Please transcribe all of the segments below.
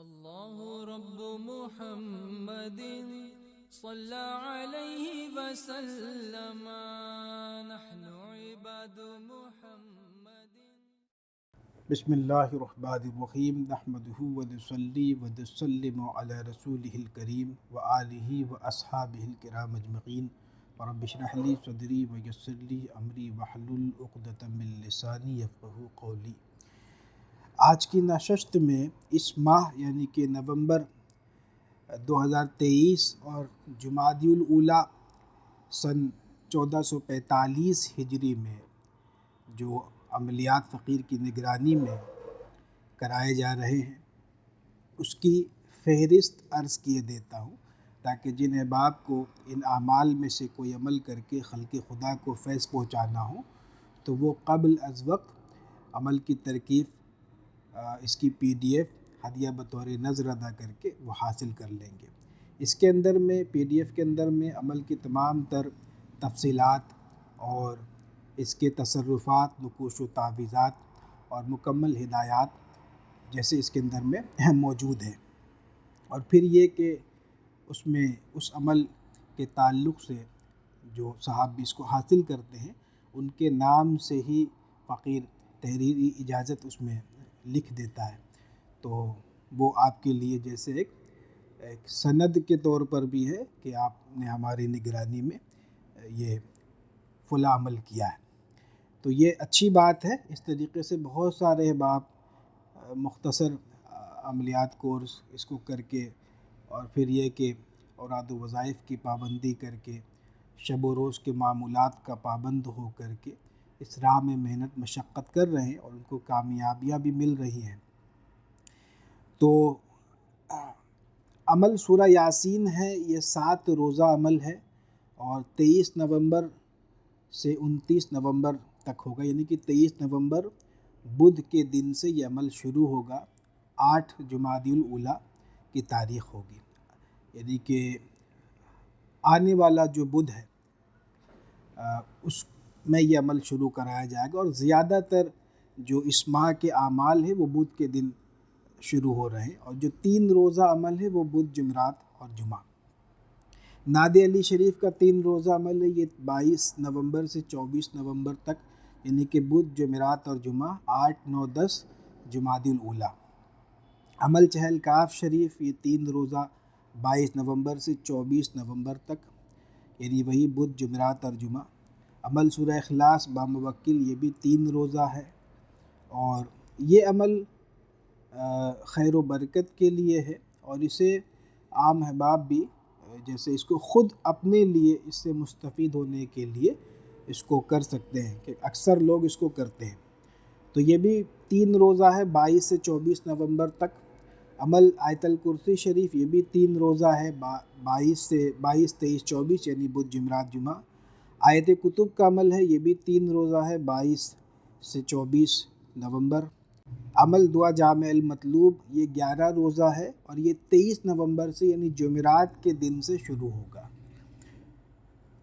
الله رب محمد صلى عليه وسلم نحن عباد محمد. بسم اللہ الرحمن الرحیم نحمدہ ونصلی ونسلم علی رسولہ الکریم وآلہ واصحابہ الکرام اجمعین. رب اشرح لی صدری ویسر لی امری واحلل عقدۃ من لسانی یفقہوا قولی. آج کی نشست میں اس ماہ یعنی کہ نومبر 2023 اور جمادی الاولیٰ سن 1445 ہجری میں جو عملیات فقیر کی نگرانی میں کرائے جا رہے ہیں اس کی فہرست عرض کیے دیتا ہوں، تاکہ جن احباب کو ان اعمال میں سے کوئی عمل کر کے خلق خدا کو فیض پہنچانا ہو تو وہ قبل از وقت عمل کی ترکیب اس کی PDF ہدیہ بطور نذر ادا کر کے وہ حاصل کر لیں گے. اس کے اندر میں PDF کے اندر میں عمل کی تمام تر تفصیلات اور اس کے تصرفات، نقوش و تعویذات اور مکمل ہدایات جیسے اس کے اندر میں موجود ہیں. اور پھر یہ کہ اس میں اس عمل کے تعلق سے جو صاحب بھی اس کو حاصل کرتے ہیں ان کے نام سے ہی فقیر تحریری اجازت اس میں لکھ دیتا ہے، تو وہ آپ کے لیے جیسے ایک سند کے طور پر بھی ہے کہ آپ نے ہماری نگرانی میں یہ فلاں عمل کیا ہے. تو یہ اچھی بات ہے. اس طریقے سے بہت سارے احباب مختصر عملیات کورس اس کو کر کے اور پھر یہ کہ اوراد و وظائف کی پابندی کر کے شب و روز کے معمولات کا پابند ہو کر کے اس راہ میں محنت مشقت کر رہے ہیں اور ان کو کامیابیاں بھی مل رہی ہیں. تو عمل سورہ یاسین ہے، یہ 7 روزہ عمل ہے اور 23 نومبر سے 29 نومبر تک ہوگا، یعنی کہ 23 نومبر بدھ کے دن سے یہ عمل شروع ہوگا. 8 جمادی الاولیٰ کی تاریخ ہوگی، یعنی کہ آنے والا جو بدھ ہے اس میں یہ عمل شروع کرایا جائے گا. اور زیادہ تر جو اس ماہ کے اعمال ہیں وہ بدھ کے دن شروع ہو رہے ہیں، اور جو 3 روزہ عمل ہے وہ بدھ، جمعرات اور جمعہ. ناد علی شریف کا 3 روزہ عمل ہے، یہ 22 نومبر سے 24 نومبر تک، یعنی کہ بدھ، جمعرات اور جمعہ 8، 9، 10 جمادی الاولیٰ. عمل چہل کاف شریف یہ 3 روزہ 22 نومبر سے 24 نومبر تک، یعنی وہی بدھ، جمعرات اور جمعہ. عمل سورہ اخلاص باموکل یہ بھی 3 روزہ ہے، اور یہ عمل خیر و برکت کے لیے ہے، اور اسے عام احباب بھی جیسے اس کو خود اپنے لیے اس سے مستفید ہونے کے لیے اس کو کر سکتے ہیں، کہ اکثر لوگ اس کو کرتے ہیں. تو یہ بھی 3 روزہ ہے 22 سے 24 نومبر تک. عمل آیت الکرسی شریف یہ بھی 3 روزہ ہے 22 سے 22، 23، 24 یعنی بدھ، جمعرات، جمعہ. آیت کتب کا عمل ہے، یہ بھی 3 روزہ ہے 22 سے 24 نومبر. عمل دعا جامع المطلوب یہ 11 روزہ ہے، اور یہ 23 نومبر سے یعنی جمعرات کے دن سے شروع ہوگا.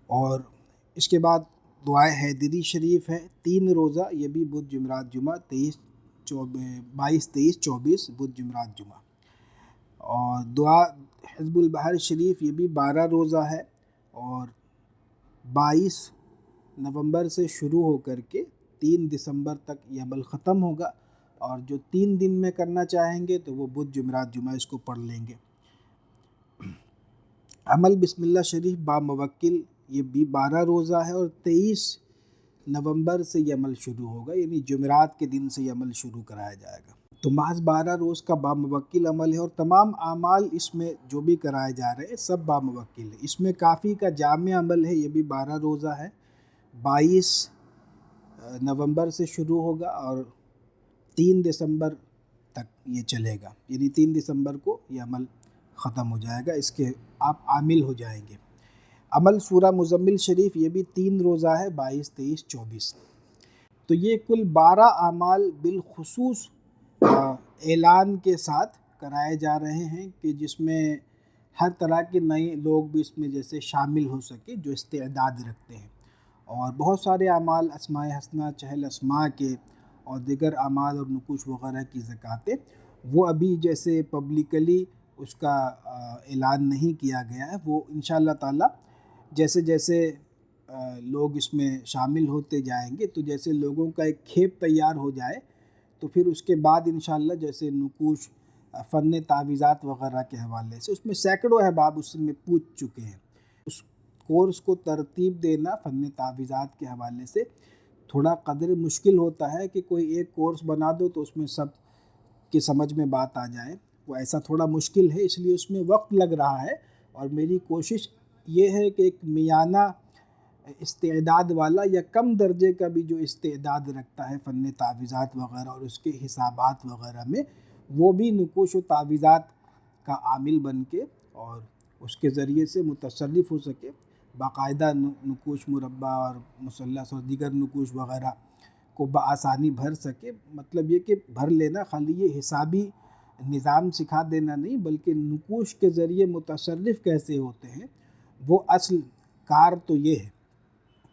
اور اس کے بعد دعائے حیدری شریف ہے 3 روزہ، یہ بھی بدھ، جمعرات، جمعہ 22، 23، 24 بدھ، جمعرات، جمعہ. اور دعا حزب البحر شریف یہ بھی 12 روزہ ہے، اور 22 نومبر سے شروع ہو کر کے 3 دسمبر تک یہ عمل ختم ہوگا. اور جو 3 دن میں کرنا چاہیں گے تو وہ بدھ، جمعرات، جمعہ اس کو پڑھ لیں گے. عمل بسم اللہ شریف باموکل یہ بھی 12 روزہ ہے، اور 23 نومبر سے یہ عمل شروع ہوگا، یعنی جمعرات کے دن سے یہ عمل شروع کرایا جائے گا. تو محض 12 روز کا باموکل عمل ہے، اور تمام اعمال اس میں جو بھی کرائے جا رہے ہیں سب باموکل ہے. اس میں کافی کا جامع عمل ہے، یہ بھی 12 روزہ ہے، 22 نومبر سے شروع ہوگا اور 3 دسمبر تک یہ چلے گا، یعنی 3 دسمبر کو یہ عمل ختم ہو جائے گا، اس کے آپ عامل ہو جائیں گے. عمل سورہ مزمل شریف یہ بھی 3 روزہ ہے 22، 23، 24. تو یہ کل 12 اعمال بالخصوص اعلان کے ساتھ کرائے جا رہے ہیں، کہ جس میں ہر طرح کے نئے لوگ بھی اس میں جیسے شامل ہو سکے جو استعداد رکھتے ہیں. اور بہت سارے اعمال اسماء حسنہ، چہل اسماء کے اور دیگر اعمال اور نقوش وغیرہ کی زکوٰۃیں وہ ابھی جیسے پبلکلی اس کا اعلان نہیں کیا گیا ہے. وہ انشاءاللہ تعالی جیسے جیسے لوگ اس میں شامل ہوتے جائیں گے تو جیسے لوگوں کا ایک کھیپ تیار ہو جائے تو پھر اس کے بعد انشاءاللہ جیسے نقوش فن تعویذات وغیرہ کے حوالے سے اس میں سینکڑوں احباب اس میں پوچھ چکے ہیں. اس کورس کو ترتیب دینا فن تعویذات کے حوالے سے تھوڑا قدر مشکل ہوتا ہے کہ کوئی ایک کورس بنا دو تو اس میں سب کی سمجھ میں بات آ جائے. وہ ایسا تھوڑا مشکل ہے، اس لیے اس میں وقت لگ رہا ہے. اور میری کوشش یہ ہے کہ ایک میانہ استعداد والا یا کم درجے کا بھی جو استعداد رکھتا ہے فن تعویذات وغیرہ اور اس کے حسابات وغیرہ میں، وہ بھی نقوش و تعویذات کا عامل بن کے اور اس کے ذریعے سے متصرف ہو سکے. باقاعدہ نقوش مربع اور مثلث اور دیگر نقوش وغیرہ کو بآسانی بھر سکے. مطلب یہ کہ بھر لینا خالی یہ حسابی نظام سکھا دینا نہیں، بلکہ نقوش کے ذریعے متصرف کیسے ہوتے ہیں وہ اصل کار تو یہ ہے.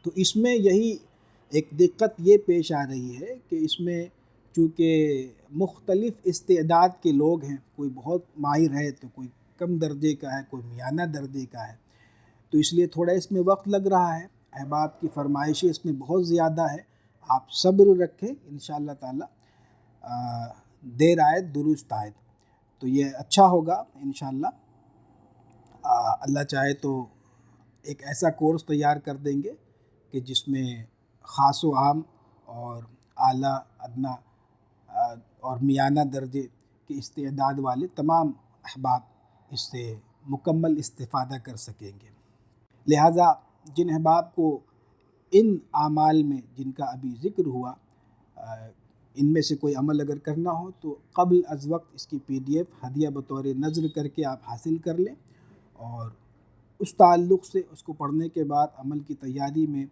تو اس میں یہی ایک دقت یہ پیش آ رہی ہے کہ اس میں چونکہ مختلف استعداد کے لوگ ہیں، کوئی بہت ماہر ہے تو کوئی کم درجے کا ہے، کوئی میانہ درجے کا ہے، تو اس لیے تھوڑا اس میں وقت لگ رہا ہے. احباب کی فرمائشیں اس میں بہت زیادہ ہے. آپ صبر رکھیں، انشاءاللہ تعالی دیر آئے درست آئے تو یہ اچھا ہوگا انشاءاللہ. اللہ چاہے تو ایک ایسا کورس تیار کر دیں گے کہ جس میں خاص و عام اور اعلیٰ ادنیٰ اور میانہ درجے کے استعداد والے تمام احباب اس سے مکمل استفادہ کر سکیں گے. لہٰذا جن احباب کو ان اعمال میں جن کا ابھی ذکر ہوا ان میں سے کوئی عمل اگر کرنا ہو تو قبل از وقت اس کی PDF ہدیہ بطور نذر کر کے آپ حاصل کر لیں، اور اس تعلق سے اس کو پڑھنے کے بعد عمل کی تیاری میں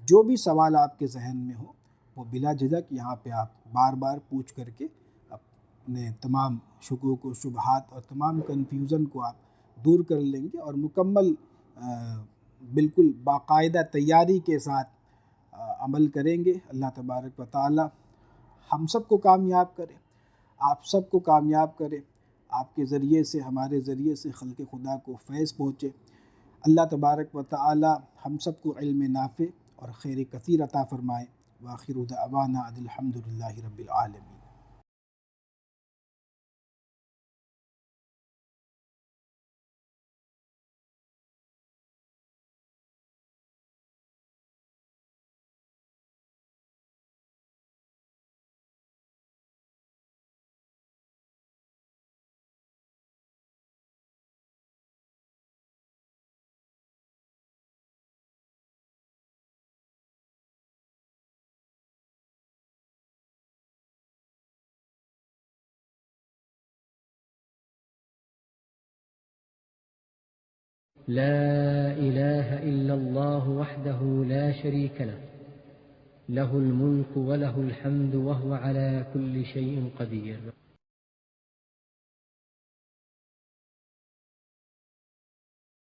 جو بھی سوال آپ کے ذہن میں ہو وہ بلا جھجک یہاں پہ آپ بار بار پوچھ کر کے اپنے تمام شکوک و شبہات اور تمام کنفیوژن کو آپ دور کر لیں گے اور مکمل بالکل باقاعدہ تیاری کے ساتھ عمل کریں گے. اللہ تبارک و تعالی ہم سب کو کامیاب کرے، آپ سب کو کامیاب کرے، آپ کے ذریعے سے ہمارے ذریعے سے خلق خدا کو فیض پہنچے. اللہ تبارک و تعالی ہم سب کو علم نافع اور خیر کثیر عطا فرمائے. وآخر دعوانا ان الحمد للہ رب العالمین. لا إله إلا الله وحده لا شريك له له الملك وله الحمد وهو على كل شيء قدير.